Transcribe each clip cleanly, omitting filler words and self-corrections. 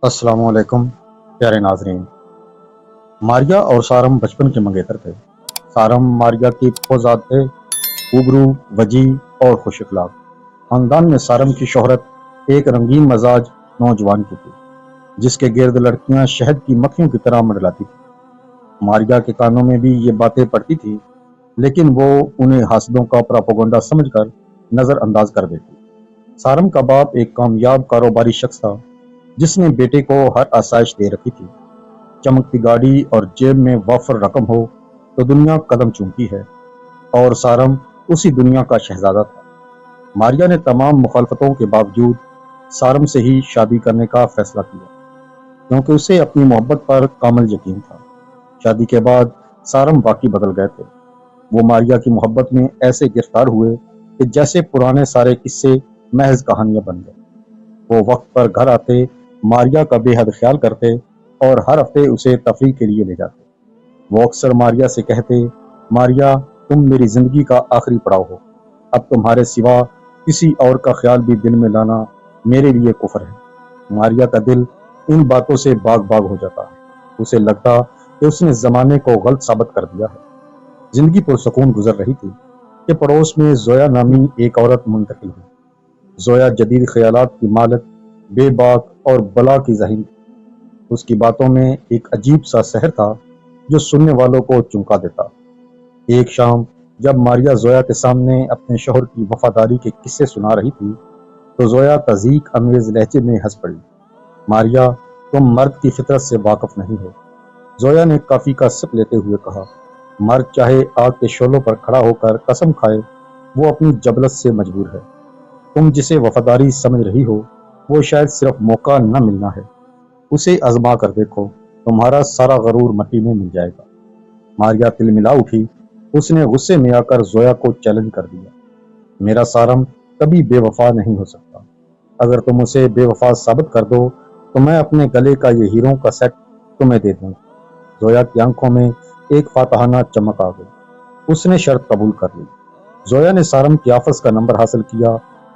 السلام علیکم پیارے ناظرین۔ ماریا اور سارم بچپن کے منگیتر تھے۔ سارم ماریا کی پھوزاد تھے، اوبرو، وجی اور خوش اخلاق۔ خاندان میں سارم کی شہرت ایک رنگین مزاج نوجوان کی تھی، جس کے گرد لڑکیاں شہد کی مکھیوں کی طرح منڈلاتی تھیں۔ ماریا کے کانوں میں بھی یہ باتیں پڑتی تھیں، لیکن وہ انہیں حاسدوں کا پراپیگنڈا سمجھ کر نظر انداز کر دیتی۔ سارم کا باپ ایک کامیاب کاروباری شخص تھا، جس نے بیٹے کو ہر آسائش دے رکھی تھی۔ چمکتی گاڑی اور جیب میں وافر رقم ہو تو دنیا قدم چومتی ہے، اور سارم اسی دنیا کا شہزادہ تھا۔ ماریا نے تمام مخالفتوں کے باوجود سارم سے ہی شادی کرنے کا فیصلہ کیا، کیونکہ اسے اپنی محبت پر کامل یقین تھا۔ شادی کے بعد سارم واقعی بدل گئے تھے۔ وہ ماریا کی محبت میں ایسے گرفتار ہوئے کہ جیسے پرانے سارے قصے محض کہانیاں بن گئے۔ وہ وقت پر گھر آتے، ماریا کا بے حد خیال کرتے اور ہر ہفتے اسے تفریح کے لیے لے جاتے۔ وہ اکثر ماریا سے کہتے، ماریا، تم میری زندگی کا آخری پڑاؤ ہو، اب تمہارے سوا کسی اور کا خیال بھی دل میں لانا میرے لیے کفر ہے۔ ماریا کا دل ان باتوں سے باغ باغ ہو جاتا۔ اسے لگتا کہ اس نے زمانے کو غلط ثابت کر دیا ہے۔ زندگی پرسکون گزر رہی تھی کہ پڑوس میں زویا نامی ایک عورت منتقل ہوئی۔ زویا جدید خیالات کی مالک، بے باک اور بلا کی ذہین تھی۔ اس کی باتوں میں ایک عجیب سا سحر تھا جو سننے والوں کو چونکا دیتا۔ ایک شام جب ماریا زویا کے سامنے اپنے شوہر کی وفاداری کے قصے سنا رہی تھی تو زویا تضحیک امیز لہجے میں ہنس پڑی۔ ماریا، تم مرد کی فطرت سے واقف نہیں ہو، زویا نے کافی کا سپ لیتے ہوئے کہا۔ مرد چاہے آگ کے شعلوں پر کھڑا ہو کر قسم کھائے، وہ اپنی جبلت سے مجبور ہے۔ تم جسے وفاداری سمجھ رہی ہو، وہ شاید صرف موقع نہ ملنا ہے۔ اسے آزما کر دیکھو، تمہارا سارا غرور مٹی میں مل جائے گا۔ ماریا تل ملا اٹھی۔ اس نے غصے میں آ کر زویا کو چیلنج کر دیا، میرا سارم کبھی بے وفا نہیں ہو سکتا۔ اگر تم اسے بے وفا ثابت کر دو تو میں اپنے گلے کا یہ ہیروں کا سیٹ تمہیں دے دوں۔ زویا کی آنکھوں میں ایک فاتحانہ چمک آ گئی۔ اس نے شرط قبول کر لی۔ زویا نے سارم کی آفس کا نمبر حاصل کیا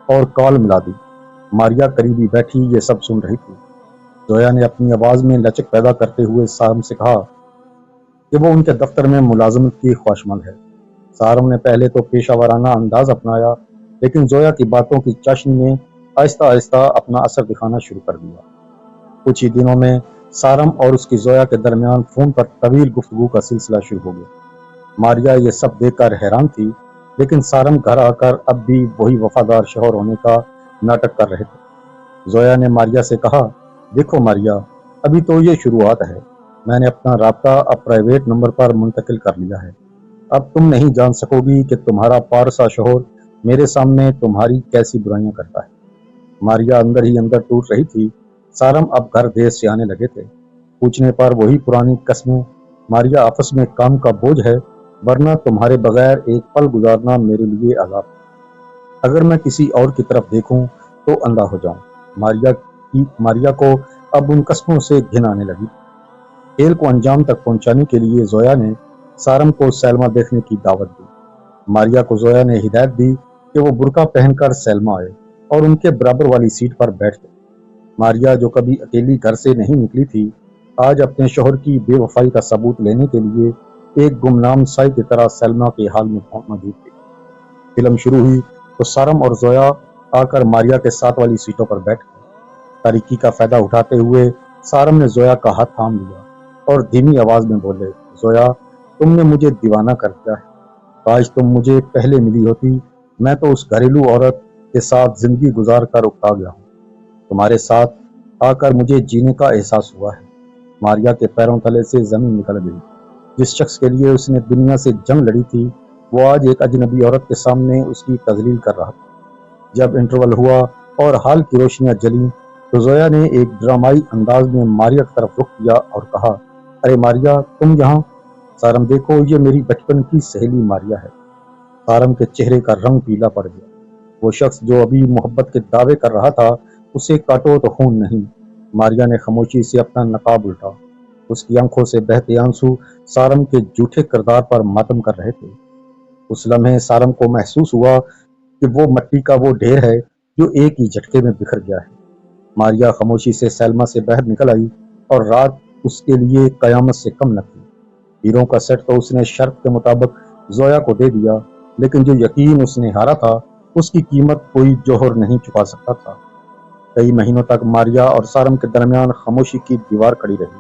اور کال ملا دی۔ ماریا قریبی بیٹھی یہ سب سن رہی تھی۔ زویا نے اپنی آواز میں لچک پیدا کرتے ہوئے سارم سے کہا کہ وہ ان کے دفتر میں ملازمت کی خواہشمند ہے۔ سارم نے پہلے تو پیشہ ورانہ انداز اپنایا، لیکن زویا کی باتوں کی چاشنی نے آہستہ آہستہ اپنا اثر دکھانا شروع کر دیا۔ کچھ ہی دنوں میں سارم اور اس کی زویا کے درمیان فون پر طویل گفتگو کا سلسلہ شروع ہو گیا۔ ماریا یہ سب دیکھ کر حیران تھی، لیکن سارم گھر آ کر اب بھی وہی وفادار شوہر ہونے کا ناٹک کر رہے تھے۔ زویا نے ماریا سے کہا، دیکھو ماریا، ابھی تو یہ شروعات ہے۔ میں نے اپنا رابطہ اب پرائیویٹ نمبر پر منتقل کر لیا ہے۔ اب تم نہیں جان سکو گی کہ تمہارا پارسا شوہر میرے سامنے تمہاری کیسی برائیاں کرتا ہے۔ ماریا اندر ہی اندر ٹوٹ رہی تھی۔ سارم اب گھر دیر سے آنے لگے تھے۔ پوچھنے پر وہی پرانی قسمیں، ماریا آفس میں کام کا بوجھ ہے، ورنہ تمہارے بغیر ایک پل گزارنا میرے لیے عذاب ہے۔ اگر میں کسی اور کی طرف دیکھوں تو اندھا ہو جاؤں۔ ماریا کو اب ان قسموں سے گھن آنے لگی۔ کھیل کو انجام تک پہنچانے کے لیے زویا نے سارم کو سیلما دیکھنے کی دعوت دی۔ ماریا کو زویا نے ہدایت دی کہ وہ برقع پہن کر سیلما آئے اور ان کے برابر والی سیٹ پر بیٹھ گئی۔ ماریا جو کبھی اکیلی گھر سے نہیں نکلی تھی، آج اپنے شوہر کی بے وفائی کا ثبوت لینے کے لیے ایک گمنام سائی کی طرح سیلما کے حال میں موجود تھی۔ فلم شروع ہوئی تو سارم اور زویا آ کر ماریا کے ساتھ والی سیٹوں پر بیٹھ گئے۔ تاریکی کا فائدہ اٹھاتے ہوئے سارم نے زویا کا ہاتھ تھام لیا اور دھیمی آواز میں بولے، زویا، تم نے مجھے دیوانہ کر دیا ہے۔ کاش تم مجھے پہلے ملی ہوتی، میں تو اس گھریلو عورت کے ساتھ زندگی گزار کر اکتا گیا ہوں۔ تمہارے ساتھ آ کر مجھے جینے کا احساس ہوا ہے۔ ماریا کے پیروں تلے سے زمین نکل گئی۔ جس شخص کے لیے اس نے دنیا سے جنگ لڑی تھی، وہ آج ایک اجنبی عورت کے سامنے اس کی تذلیل کر رہا تھا۔ جب انٹرول ہوا اور ہال کی روشنیاں جلیں تو زویا نے ایک ڈرامائی انداز میں ماریا کی طرف رخ کیا اور کہا، ارے ماریا، تم یہاں؟ سارم دیکھو، یہ میری بچپن کی سہیلی ماریا ہے۔ سارم کے چہرے کا رنگ پیلا پڑ گیا۔ وہ شخص جو ابھی محبت کے دعوے کر رہا تھا، اسے کاٹو تو خون نہیں۔ ماریا نے خاموشی سے اپنا نقاب الٹا۔ اس کی آنکھوں سے بہتے آنسو سارم کے جھوٹے کردار پر ماتم کر رہے تھے۔ اس لمحے سارم کو محسوس ہوا کہ وہ مٹی کا وہ ڈھیر ہے جو ایک ہی جھٹکے میں بکھر گیا ہے۔ ماریا خاموشی سے سیلما سے باہر نکل آئی اور رات اس کے لیے قیامت سے کم نہ تھی۔ ہیروں کا سیٹ تو اس نے شرط کے مطابق زویا کو دے دیا، لیکن جو یقین اس نے ہارا تھا اس کی قیمت کوئی جوہر نہیں چکا سکتا تھا۔ کئی مہینوں تک ماریا اور سارم کے درمیان خاموشی کی دیوار کھڑی رہی۔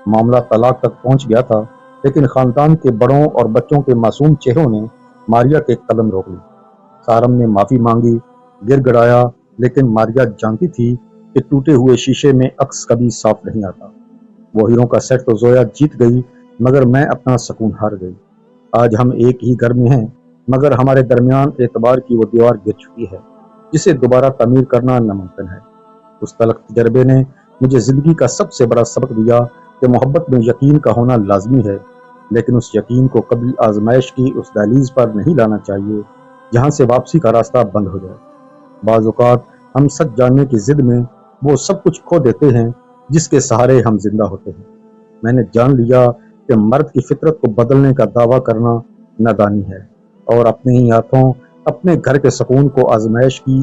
معاملہ طلاق تک پہنچ گیا تھا، لیکن خاندان کے بڑوں اور بچوں کے معصوم چہروں نے ماریا کے قدم روک لی۔ سارم نے معافی مانگی، گر گڑایا، لیکن ماریا جانتی تھی کہ ٹوٹے ہوئے شیشے میں عکس کبھی صاف نہیں آتا۔ وہ ہیروں کا سیٹ تو زویا جیت گئی، مگر میں اپنا سکون ہار گئی۔ آج ہم ایک ہی گھر میں ہیں، مگر ہمارے درمیان اعتبار کی وہ دیوار گر چکی ہے جسے دوبارہ تعمیر کرنا ناممکن ہے۔ اس تلخ تجربے نے مجھے زندگی کا سب سے بڑا سبق دیا کہ محبت میں یقین کا ہونا لازمی ہے، لیکن اس یقین کو کبھی آزمائش کی اس دہلیز پر نہیں لانا چاہیے جہاں سے واپسی کا راستہ بند ہو جائے۔ بعض اوقات ہم سچ جاننے کی ضد میں وہ سب کچھ کھو دیتے ہیں جس کے سہارے ہم زندہ ہوتے ہیں۔ میں نے جان لیا کہ مرد کی فطرت کو بدلنے کا دعویٰ کرنا نادانی ہے، اور اپنے ہی ہاتھوں اپنے گھر کے سکون کو آزمائش کی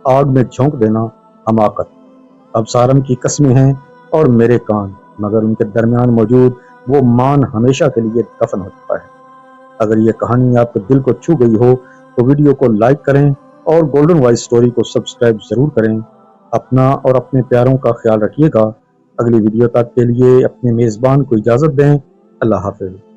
آگ میں جھونک دینا حماقت۔ اب سارم کی قسمیں ہیں اور میرے کان، مگر ان کے درمیان موجود وہ مان ہمیشہ کے لیے دفن ہو چکا ہے۔ اگر یہ کہانی آپ کے دل کو چھو گئی ہو تو ویڈیو کو لائک کریں اور گولڈن وائس سٹوری کو سبسکرائب ضرور کریں۔ اپنا اور اپنے پیاروں کا خیال رکھیے گا۔ اگلی ویڈیو تک کے لیے اپنے میزبان کو اجازت دیں۔ اللہ حافظ۔